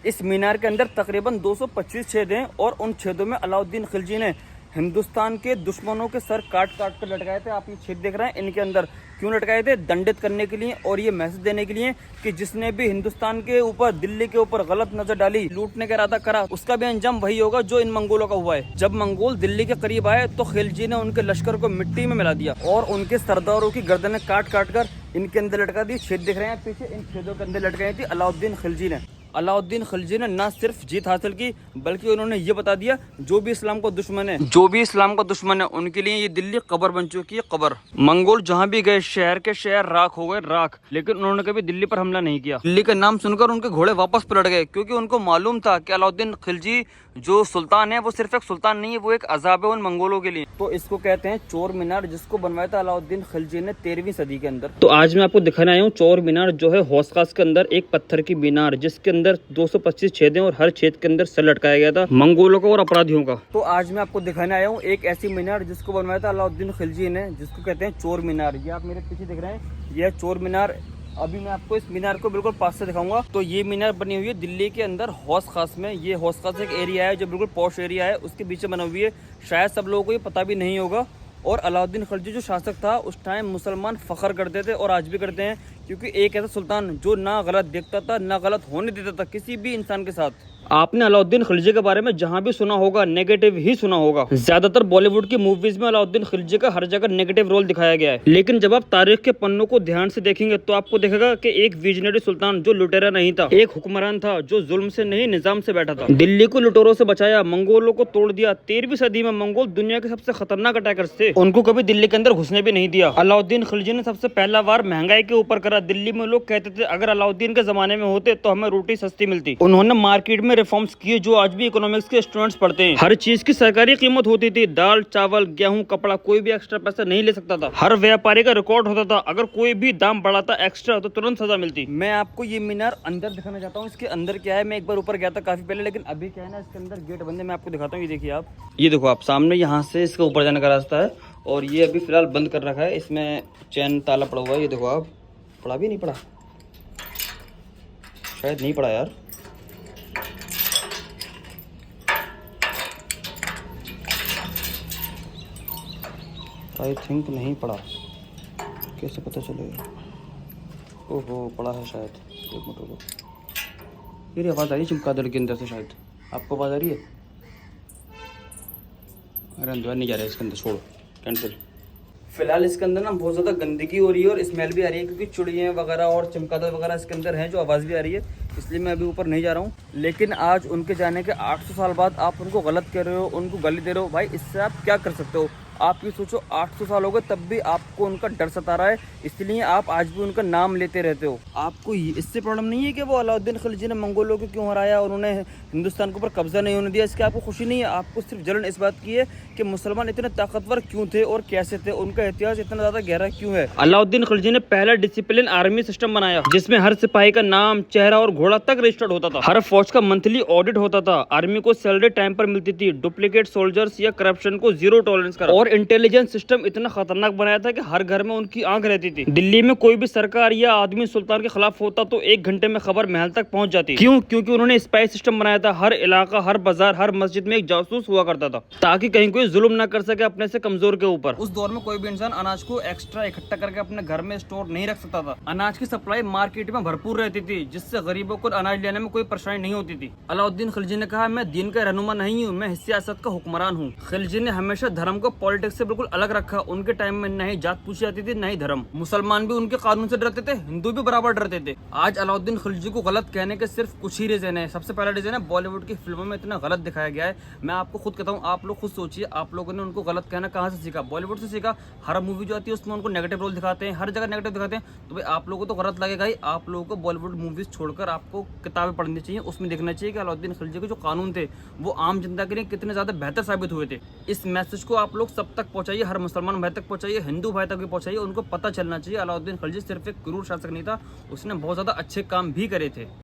इस मीनार के अंदर तकरीबन 225 छेद हैं और उन छेदों में अलाउद्दीन खिलजी ने हिंदुस्तान के दुश्मनों के सर काट काट कर लटकाए थे। आप ये छेद देख रहे हैं, इनके अंदर क्यों लटकाए थे? दंडित करने के लिए और ये मैसेज देने के लिए कि जिसने भी हिंदुस्तान के ऊपर, दिल्ली के ऊपर गलत नजर डाली, लूटने का इरादा करा, उसका भी अंजाम वही होगा जो इन मंगोलों का हुआ है। जब मंगोल दिल्ली के करीब आए तो खिलजी ने उनके लश्कर को मिट्टी में मिला दिया और उनके सरदारों की गर्दनें काट काट कर इनके अंदर लटका दी। छेद दिख रहे हैं पीछे, इन छेदों के अंदर लटकाई थी अलाउद्दीन खिलजी ने। अलाउद्दीन खिलजी ने न सिर्फ जीत हासिल की बल्कि उन्होंने ये बता दिया जो भी इस्लाम का दुश्मन है, उनके लिए ये दिल्ली कब्र बन चुकी है, कब्र। मंगोल जहाँ भी गए शहर के शहर राख हो गए, राख। लेकिन उन्होंने कभी दिल्ली पर हमला नहीं किया। दिल्ली का नाम सुनकर उनके घोड़े वापस पलट गए क्योंकि उनको मालूम था कि अलाउद्दीन खिलजी जो सुल्तान है वो सिर्फ एक सुल्तान नहीं है, वो एक अजाब है उन मंगोलों के लिए। तो इसको कहते हैं चोर मीनार, जिसको बनवाया था अलाउद्दीन खिलजी ने 13वीं सदी के अंदर। तो आज मैं आपको दिखाने आया हूँ चोर मीनार, जो है हौस खास के अंदर एक पत्थर की मीनार, जिसके अंदर 225 छेद हैं और हर छेद के अंदर सर लटकाया गया था मंगोलों का और अपराधियों का। तो आज मैं आपको दिखाने आया हूँ एक ऐसी मीनार जिसको बनवाया था अलाउद्दीन खिलजी ने, जिसको कहते हैं चोर मीनार। ये आप मेरे पीछे देख रहे हैं, यह चोर मीनार। अभी मैं आपको इस मीनार को बिल्कुल पास से दिखाऊंगा। तो ये मीनार बनी हुई है दिल्ली के अंदर हौस खास में। ये हौस खास एक एरिया है जो बिल्कुल पॉश एरिया है, उसके पीछे बना हुई है। शायद सब लोगों को ये पता भी नहीं होगा। और अलाउद्दीन खिलजी जो शासक था उस टाइम मुसलमान फख्र करते थे और आज भी करते हैं, क्योंकि एक ऐसा सुल्तान जो ना गलत देखता था ना गलत होने देता था किसी भी इंसान के साथ। आपने अलाउद्दीन खिलजी के बारे में जहां भी सुना होगा नेगेटिव ही सुना होगा। ज्यादातर बॉलीवुड की मूवीज में अलाउद्दीन खिलजी का हर जगह नेगेटिव रोल दिखाया गया है। लेकिन जब आप तारीख के पन्नों को ध्यान से देखेंगे तो आपको दिखेगा कि एक विजनरी सुल्तान जो लुटेरा नहीं था, एक हुक्मरान था जो जुल्म से नहीं निजाम से बैठा था। दिल्ली को लुटेरों से बचाया, मंगोलों को तोड़ दिया। 13वीं सदी में मंगोल दुनिया के सबसे खतरनाक अटैकर्स थे, उनको कभी दिल्ली के अंदर घुसने भी नहीं दिया। अलाउद्दीन खिलजी ने सबसे पहला वार महंगाई के ऊपर करा। दिल्ली में लोग कहते थे अगर अलाउद्दीन के जमाने में होते तो हमें रोटी सस्ती मिलती। उन्होंने मार्केट में रिफॉर्म्स किए जो आज भी इकोनॉमिक्स के स्टूडेंट्स पढ़ते हैं। हर चीज की सरकारी कीमत होती थी, दाल चावल गेहूं कपड़ा, कोई भी एक्स्ट्रा पैसा नहीं ले सकता था। हर व्यापारी का रिकॉर्ड होता था, अगर कोई भी दाम बढ़ाता एक्स्ट्रा तो तुरंत सजा मिलती। मैं आपको ये मीनार अंदर दिखाना चाहता हूँ। इसके अंदर क्या है, मैं एक बार ऊपर गया था काफी पहले, लेकिन अभी क्या है ना, इसके अंदर गेट बंद है। मैं आपको दिखाता हूँ, ये देखिए आप, ये देखो आप सामने, यहाँ से इसका ऊपर जाने का रास्ता है और ये अभी फिलहाल बंद कर रखा है। इसमें चैन ताला पड़ा हुआ है, ये देखो आप। पड़ा भी नहीं पड़ा, शायद नहीं पड़ा यार। आई थिंक नहीं पड़ा, कैसे पता चलेगा? ओहो पड़ा है शायद, एक मिनट रुको। मेरी आवाज़ आ रही है चमगादड़ के अंदर से, शायद आपको आवाज़ आ रही है? अरे अंदर नहीं जा रहा है इसके अंदर, छोड़ो, कैंसिल। फिलहाल इसके अंदर ना बहुत ज़्यादा गंदगी हो रही है और स्मेल भी आ रही है, क्योंकि चिड़ियाँ वगैरह और चमगादड़ वगैरह इसके अंदर हैं, जो आवाज़ भी आ रही है, इसलिए मैं अभी ऊपर नहीं जा रहा हूँ। लेकिन आज उनके जाने के 800 साल बाद आप उनको गलत कह रहे हो, उनको गाली दे रहे हो। भाई इससे आप क्या कर सकते हो? आप ये सोचो 800 साल हो गए तब भी आपको उनका डर सता रहा है, इसलिए आप आज भी उनका नाम लेते रहते हो। आपको इससे प्रॉब्लम नहीं है कि वो अलाउद्दीन खिलजी ने मंगोलों को क्यों हराया और उन्होंने हिंदुस्तान के ऊपर कब्जा नहीं होने दिया, इसकी आपको खुशी नहीं है? आपको सिर्फ जलन इस बात की है कि मुसलमान इतने ताकतवर क्यों थे और कैसे थे, उनका इतिहास इतना ज़्यादा गहरा क्यों है। अलाउद्दीन खिलजी ने पहला डिसिप्लिन आर्मी सिस्टम बनाया, जिसमें हर सिपाही का नाम, चेहरा और घोड़ा तक रजिस्टर्ड होता था। हर फौज का मंथली ऑडिट होता था। आर्मी को सैलरी टाइम पर मिलती थी। डुप्लीकेट सोल्जर्स या करप्शन को जीरो टॉलरेंस करा। और इंटेलिजेंस सिस्टम इतना खतरनाक बनाया था कि हर घर में उनकी आंख रहती थी। दिल्ली में कोई भी सरकार या आदमी सुल्तान के खिलाफ होता तो 1 घंटे में खबर महल तक पहुंच जाती। क्यों? क्योंकि उन्होंने स्पाई सिस्टम बनाया था। हर इलाका, हर बाजार, हर मस्जिद में एक जासूस हुआ करता था, ताकि कहीं कोई जुल्म ना कर सके अपने से कमजोर के ऊपर। उस दौर में कोई भी इंसान अनाज को एक्स्ट्रा इकट्ठा करके अपने घर में स्टोर नहीं रख सकता था। अनाज की सप्लाई मार्केट में भरपूर रहती थी, जिससे गरीबों को अनाज लेने में कोई परेशानी नहीं होती थी। अलाउद्दीन खिलजी ने कहा, मैं दीन का रहनुमा नहीं हूँ, मैं सियासत का हुक्मरान हूँ। खिलजी ने हमेशा धर्म को पॉलिटिक्स से बिल्कुल अलग रखा। उनके टाइम में न ही जात पूछी जाती थी, न ही धर्म। मुसलमान भी उनके कानून से डरते थे, हिंदू भी बराबर डरते थे। आज अलाउद्दीन खिलजी को गलत कहने के सिर्फ कुछ ही रीजन है। सबसे पहला रीजन है, बॉलीवुड की फिल्मों में इतना गलत दिखाया गया है। मैं आपको खुद कहता हूँ, आप लोग खुद सोचिए, आप लोगों ने उनको गलत कहना कहाँ से सीखा? बॉलीवुड से सीखा। हर मूवी जो आती है उसमें उनको नेगेटिव रोल दिखाते हैं, हर जगह नेगेटिव दिखाते हैं। तो भाई आप लोगों को तो गलत लगेगा ही। आप लोगों को बॉलीवुड मूवीज छोड़कर आपको किताबें पढ़नी चाहिए, उसमें देखना चाहिए कि अलाउद्दीन खिलजी के जो कानून थे वो आम जनता के लिए कितने ज्यादा बेहतर साबित हुए थे। इस मैसेज को आप लोग सब तक पहुंचाइए, हर मुसलमान भाई तक पहुंचाइए, हिंदू भाई तक भी पहुंचाइए। उनको पता चलना चाहिए अलाउद्दीन खिलजी सिर्फ एक क्रूर शासक नहीं था, उसने बहुत ज्यादा अच्छे काम भी करे थे।